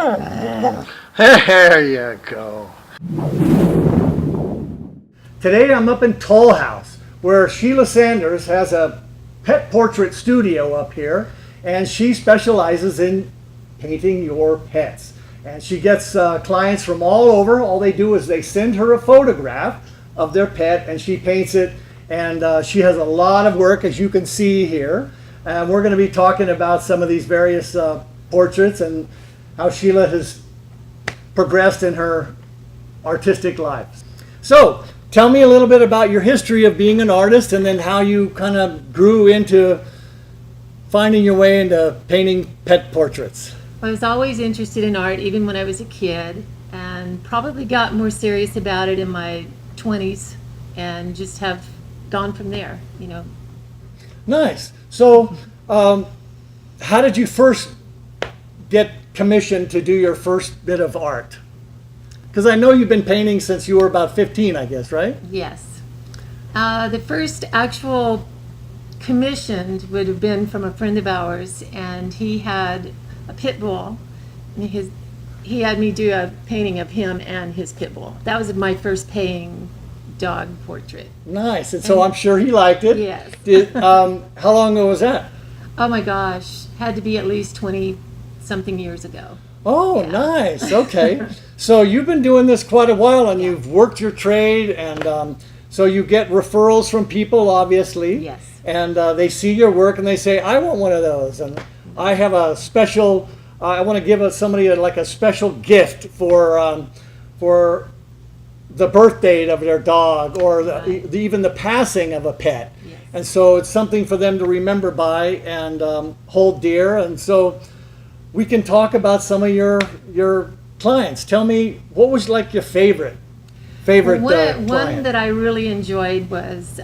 There you go. Today I'm up in Toll House, where Sheila Sanders has a pet portrait studio up here, and she specializes in painting your pets. And she gets clients from all over. All they do is they send her a photograph of their pet, and she paints it. And she has a lot of work, as you can see here. And we're going to be talking about some of these various portraits and how Sheila has progressed in her artistic life. So, tell me a little bit about your history of being an artist, and then how you kind of grew into finding your way into painting pet portraits. I was always interested in art, even when I was a kid, and probably got more serious about it in my 20s, and just have gone from there, you know. Nice. So, how did you first get commissioned to do your first bit of art? Because I know you've been painting since you were about 15, I guess, right? Yes. The first actual commissioned would have been from a friend of ours, and he had a pit bull, and he had me do a painting of him and his pit bull. That was my first paying dog portrait. Nice. And so I'm sure he liked it. Yes. How long ago was that? Oh my gosh, had to be at least 20 something years ago. Oh, yeah. Nice. Okay. So you've been doing this quite a while, and you've worked your trade, and so you get referrals from people, obviously. Yes. And they see your work and they say, I want one of those. And I have a special, I want to give somebody like a special gift for the birth date of their dog, or even the passing of a pet. Yes. And so it's something for them to remember by and hold dear. And so we can talk about some of your clients. Tell me, what was like your favorite client? One that I really enjoyed was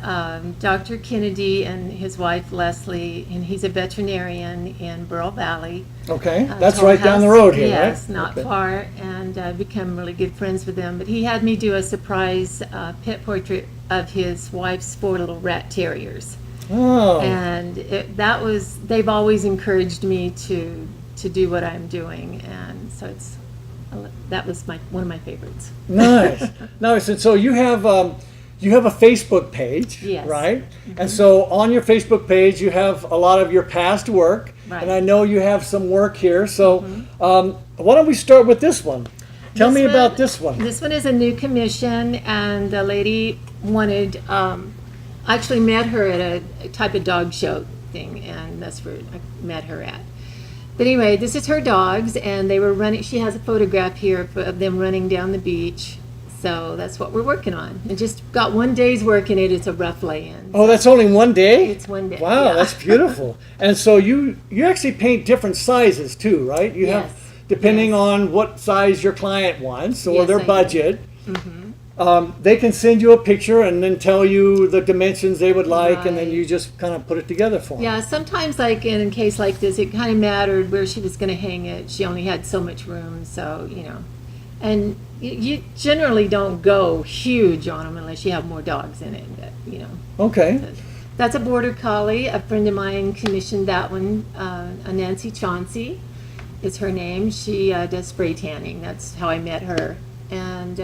Dr. Kennedy and his wife Leslie, and he's a veterinarian in Burl Valley. Okay, that's right down the road here, right? Yes, not far, and I've become really good friends with them. But he had me do a surprise pet portrait of his wife's 4 little rat terriers. Oh. And they've always encouraged me to do what I'm doing, and so that was one of my favorites. Nice. Nice. And so you have a Facebook page, yes, right? Mm-hmm. And so on your Facebook page you have a lot of your past work, right, and I know you have some work here. So why don't we start with this one? Tell me about this one. This one is a new commission, and the lady wanted, actually met her at a type of dog show thing, and that's where I met her at. But anyway, this is her dogs, and they were running. She has a photograph here of them running down the beach. So that's what we're working on. And just got one day's work in it. It's a rough lay-in. Oh, that's only one day? It's one day. Wow, yeah. That's beautiful. And so you actually paint different sizes too, right? You yes. have, depending on what size your client wants or their budget. Mm-hmm. They can send you a picture and then tell you the dimensions they would like, right, and then you just kind of put it together for them. Yeah, sometimes like in a case like this, it kind of mattered where she was going to hang it. She only had so much room, so, you know. And you generally don't go huge on them unless you have more dogs in it, but, you know. Okay. That's a border collie. A friend of mine commissioned that one. A Nancy Chauncey is her name. She does spray tanning. That's how I met her. And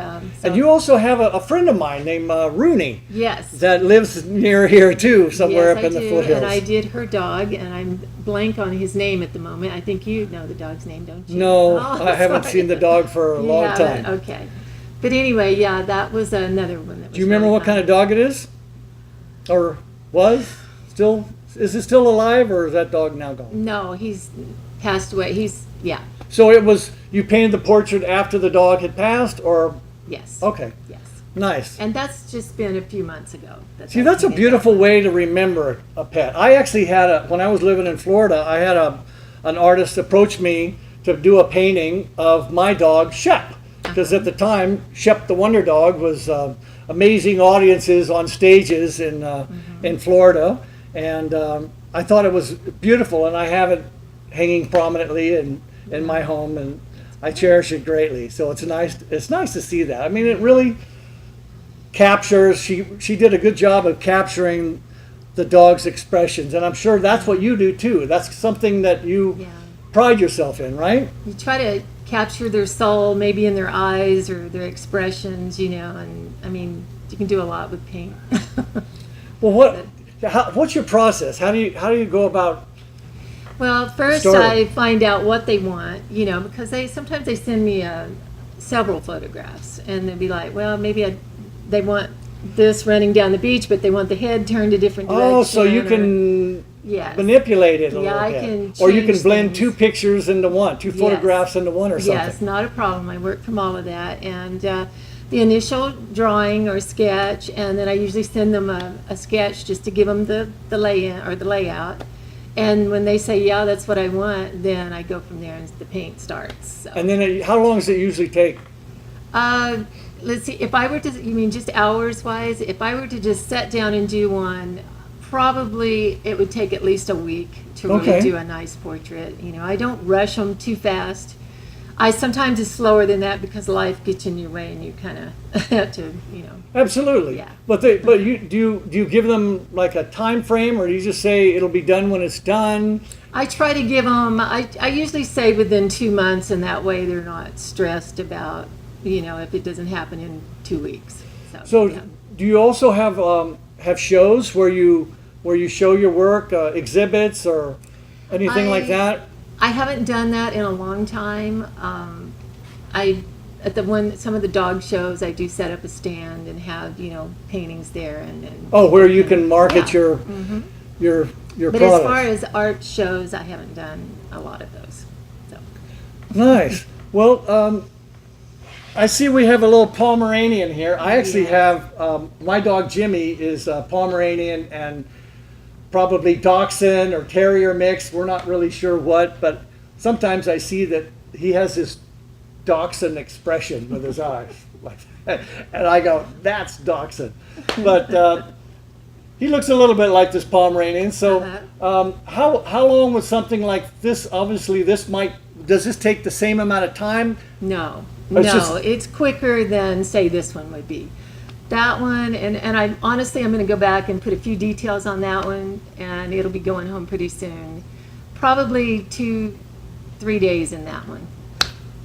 you also have a friend of mine named Rooney. Yes. That lives near here too, somewhere yes, up in the foothills. And I did her dog, and I'm blank on his name at the moment. I think you know the dog's name, don't you? No, I haven't seen the dog for a long time. Okay. But anyway, yeah, that was another one that was. Do you remember really what kind of dog it is? Or was? Still? Is it still alive, or is that dog now gone? No, he's passed away. Yeah. So it was, you painted the portrait after the dog had passed, or? Yes. Okay. Yes. Nice. And that's just been a few months ago. See, that's a beautiful way to remember a pet. I actually had when I was living in Florida, I had an artist approach me to do a painting of my dog, Shep. Because at the time, Shep the Wonder Dog was amazing audiences on stages in Florida. And I thought it was beautiful, and I have it hanging prominently in my home, and I cherish it greatly. So it's nice to see that. I mean, it really captures, she did a good job of capturing the dog's expressions, and I'm sure that's what you do too. That's something that you pride yourself in, right? You try to capture their soul, maybe in their eyes or their expressions, and I mean, you can do a lot with paint. Well, what's your process? How do you go about? Well, first starting? I find out what they want, because sometimes they send me several photographs, and they'd be like, well, maybe they want this running down the beach, but they want the head turned a different direction. Oh, so you can yes. manipulate it a little I bit. can Or you can blend things. two pictures into one, two photographs into one or something. Yes, not a problem. I work from all of that. And the initial drawing or sketch, and then I usually send them a sketch just to give them the lay-in or the layout. And when they say, yeah, that's what I want, then I go from there and the paint starts. So. And then how long does it usually take? Let's see, if I were to, you mean just hours wise? If I were to just sit down and do one, probably it would take at least a week to really do a nice portrait. I don't rush them too fast. I sometimes it's slower than that because life gets in your way and you kind of have to, Absolutely. Yeah. But do you give them like a time frame, or do you just say it'll be done when it's done? I try to give them, I usually say within 2 months, and that way they're not stressed about, if it doesn't happen in 2 weeks. So yeah. do you also have shows where you show your work, exhibits or anything like that? I haven't done that in a long time. Some of the dog shows, I do set up a stand and have paintings there and where you can market your But products. as far as art shows, I haven't done a lot of those. So. Nice. Well, I see we have a little Pomeranian here. I actually have my dog Jimmy is a Pomeranian and probably Dachshund or Terrier mix. We're not really sure what, but sometimes I see that he has this Dachshund expression with his eyes, like that. And I go, "That's Dachshund," but he looks a little bit like this Pomeranian. So, how long would something like this? Obviously, does this take the same amount of time? No, It's it's quicker than say this one would be. That one, and I'm going to go back and put a few details on that one, and it'll be going home pretty soon. Probably 2-3 days in that one.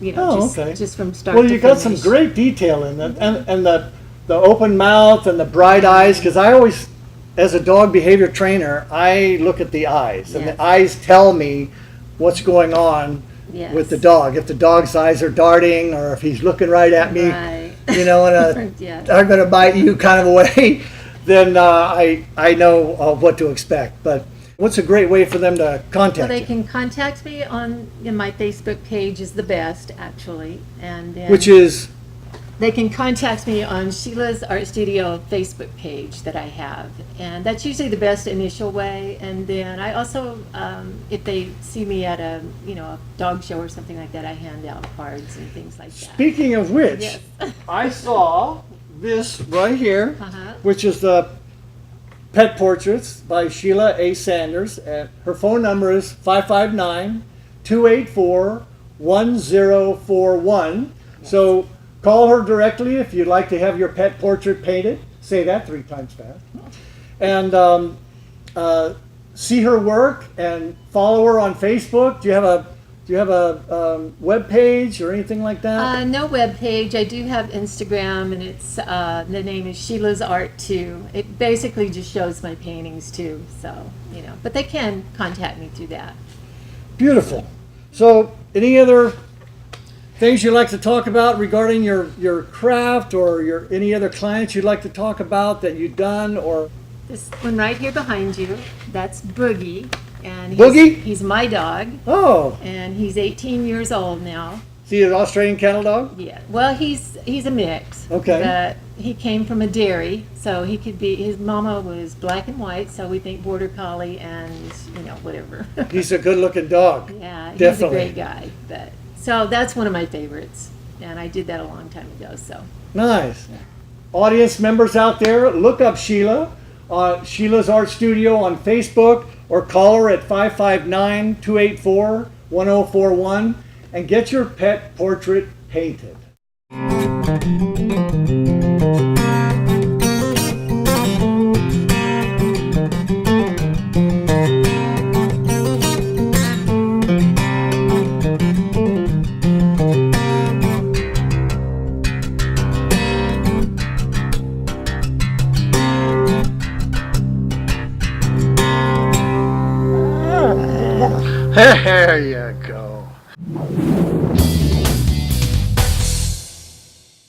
Just from start to Well, you finish. got some great detail in that, and the open mouth and the bright eyes. Because I always, as a dog behavior trainer, I look at the eyes, and Yes. the eyes tell me what's going on Yes. with the dog. If the dog's eyes are darting, or if he's looking right at me, Right. in a Yes. I'm going to bite you kind of a way, then I know what to expect. But what's a great way for them to So contact they you? can contact me in my Facebook page is the best, actually. And then Which is? they can contact me on Sheila's Art Studio Facebook page that I have. And that's usually the best initial way. And then I also, if they see me at a dog show or something like that, I hand out cards and things like that. Speaking of which, Yes. I saw this right here, Uh-huh. which is the Pet Portraits by Sheila A. Sanders. And her phone number is 559-284-1041. So call her directly if you'd like to have your pet portrait painted. Say that 3 times fast. And see her work and follow her on Facebook. Do you have a web page or anything like that? No web page. I do have Instagram, and it's the name is Sheilas Art 2. It basically just shows my paintings too. So but they can contact me through that. Beautiful. So, any other things you'd like to talk about regarding your craft, or any other clients you'd like to talk about that you've done, or? This one right here behind you, that's Boogie, and Boogie? he's my dog, Oh, and he's 18 years old now. is he an Australian Kennel Dog? Yeah, well, he's a mix. Okay. But he came from a dairy, so he could be. His mama was black and white, so we think border collie and whatever. He's a good-looking dog. Yeah, he's Definitely. a great guy. But so that's one of my favorites, and I did that a long time ago. So Nice. Audience members out there, look up Sheila on Sheila's Art Studio on Facebook, or call her at 559-284-1041 and get your pet portrait painted. There you